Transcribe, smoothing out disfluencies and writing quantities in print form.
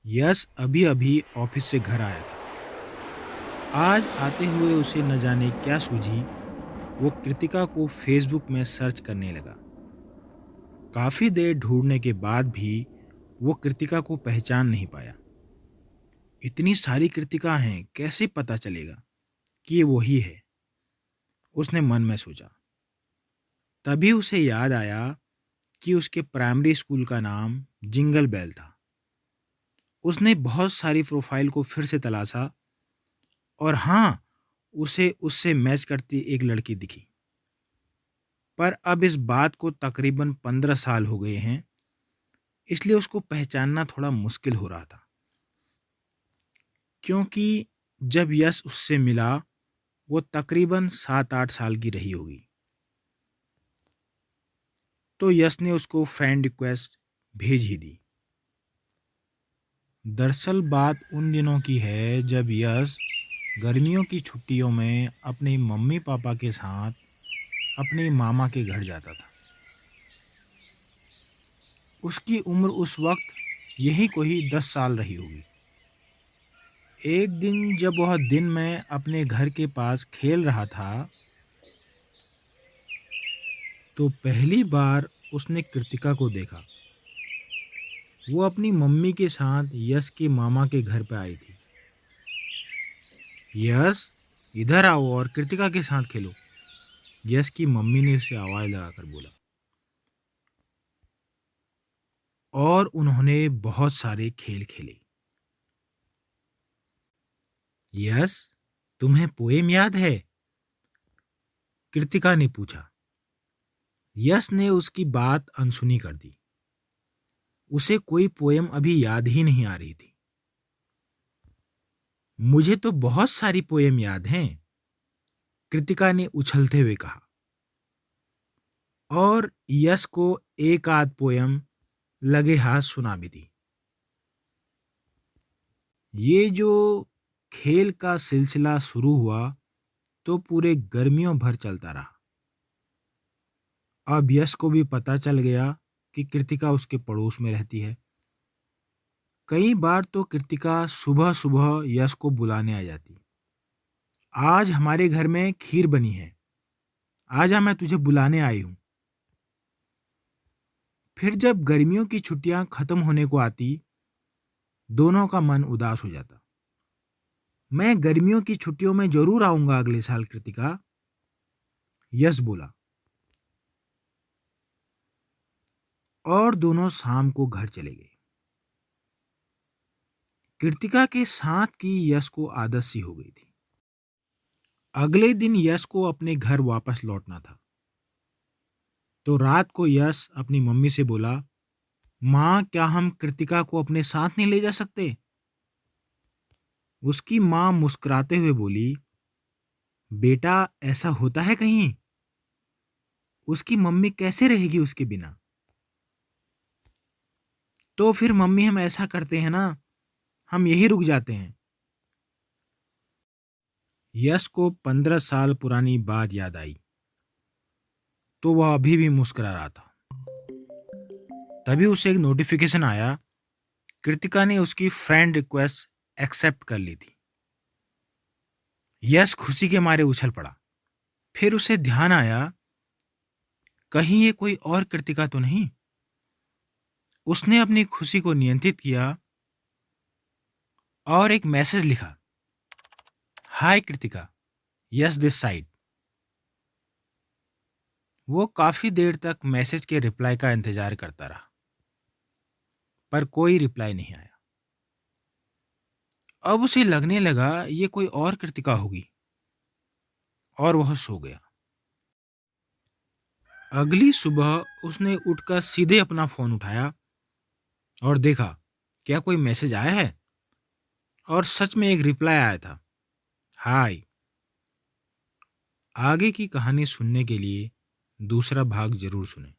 यश अभी अभी ऑफिस से घर आया था। आज आते हुए उसे न जाने क्या सूझी। वो कृतिका को फेसबुक में सर्च करने लगा। काफी देर ढूंढने के बाद भी वो कृतिका को पहचान नहीं पाया। इतनी सारी कृतिका हैं, कैसे पता चलेगा कि ये वही है? उसने मन में सोचा। तभी उसे याद आया कि उसके प्राइमरी स्कूल का नाम जिंगल बेल था। उसने बहुत सारी प्रोफाइल को फिर से तलाशा और हाँ, उसे उससे मैच करती एक लड़की दिखी। पर अब इस बात को तकरीबन 15 साल हो गए हैं, इसलिए उसको पहचानना थोड़ा मुश्किल हो रहा था। क्योंकि जब यश उससे मिला, वो तकरीबन 7-8 साल की रही होगी। तो यश ने उसको फ्रेंड रिक्वेस्ट भेज ही दी। दरअसल बात उन दिनों की है जब यश गर्मियों की छुट्टियों में अपने मम्मी पापा के साथ अपने मामा के घर जाता था। उसकी उम्र उस वक्त यही कोई 10 साल रही होगी। एक दिन जब वह दिन में अपने घर के पास खेल रहा था, तो पहली बार उसने कृतिका को देखा। वो अपनी मम्मी के साथ यश के मामा के घर पे आई थी। यश, इधर आओ और कृतिका के साथ खेलो, यश की मम्मी ने उसे आवाज लगाकर बोला। और उन्होंने बहुत सारे खेल खेले। यश, तुम्हें पोएम याद है? कृतिका ने पूछा। यश ने उसकी बात अनसुनी कर दी। उसे कोई पोएम अभी याद ही नहीं आ रही थी। मुझे तो बहुत सारी पोएम याद हैं, कृतिका ने उछलते हुए कहा। और यश को एक आध पोयम लगे हाथ सुना भी दी। ये जो खेल का सिलसिला शुरू हुआ, तो पूरे गर्मियों भर चलता रहा। अब यश को भी पता चल गया कि कृतिका उसके पड़ोस में रहती है। कई बार तो कृतिका सुबह सुबह यश को बुलाने आ जाती। आज हमारे घर में खीर बनी है, आजा, मैं तुझे बुलाने आई हूं। फिर जब गर्मियों की छुट्टियां खत्म होने को आती, दोनों का मन उदास हो जाता। मैं गर्मियों की छुट्टियों में जरूर आऊंगा अगले साल कृतिका, यश बोला। और दोनों शाम को घर चले गए। कृतिका के साथ की यश को आदत सी हो गई थी। अगले दिन यश को अपने घर वापस लौटना था। तो रात को यश अपनी मम्मी से बोला, माँ, क्या हम कृतिका को अपने साथ नहीं ले जा सकते? उसकी माँ मुस्कुराते हुए बोली, बेटा, ऐसा होता है कहीं? उसकी मम्मी कैसे रहेगी उसके बिना? तो फिर मम्मी, हम ऐसा करते हैं ना, हम यही रुक जाते हैं। यश को 15 साल पुरानी बात याद आई, तो वह अभी भी मुस्कुरा रहा था। तभी उसे एक नोटिफिकेशन आया। कृतिका ने उसकी फ्रेंड रिक्वेस्ट एक्सेप्ट कर ली थी। यश खुशी के मारे उछल पड़ा। फिर उसे ध्यान आया, कहीं ये कोई और कृतिका तो नहीं। उसने अपनी खुशी को नियंत्रित किया और एक मैसेज लिखा, हाय कृतिका, यस दिस साइड। वो काफी देर तक मैसेज के रिप्लाई का इंतजार करता रहा, पर कोई रिप्लाई नहीं आया। अब उसे लगने लगा ये कोई और कृतिका होगी, और वह सो गया। अगली सुबह उसने उठकर सीधे अपना फोन उठाया और देखा क्या कोई मैसेज आया है। और सच में एक रिप्लाई आया था, हाय। आगे की कहानी सुनने के लिए दूसरा भाग जरूर सुनें।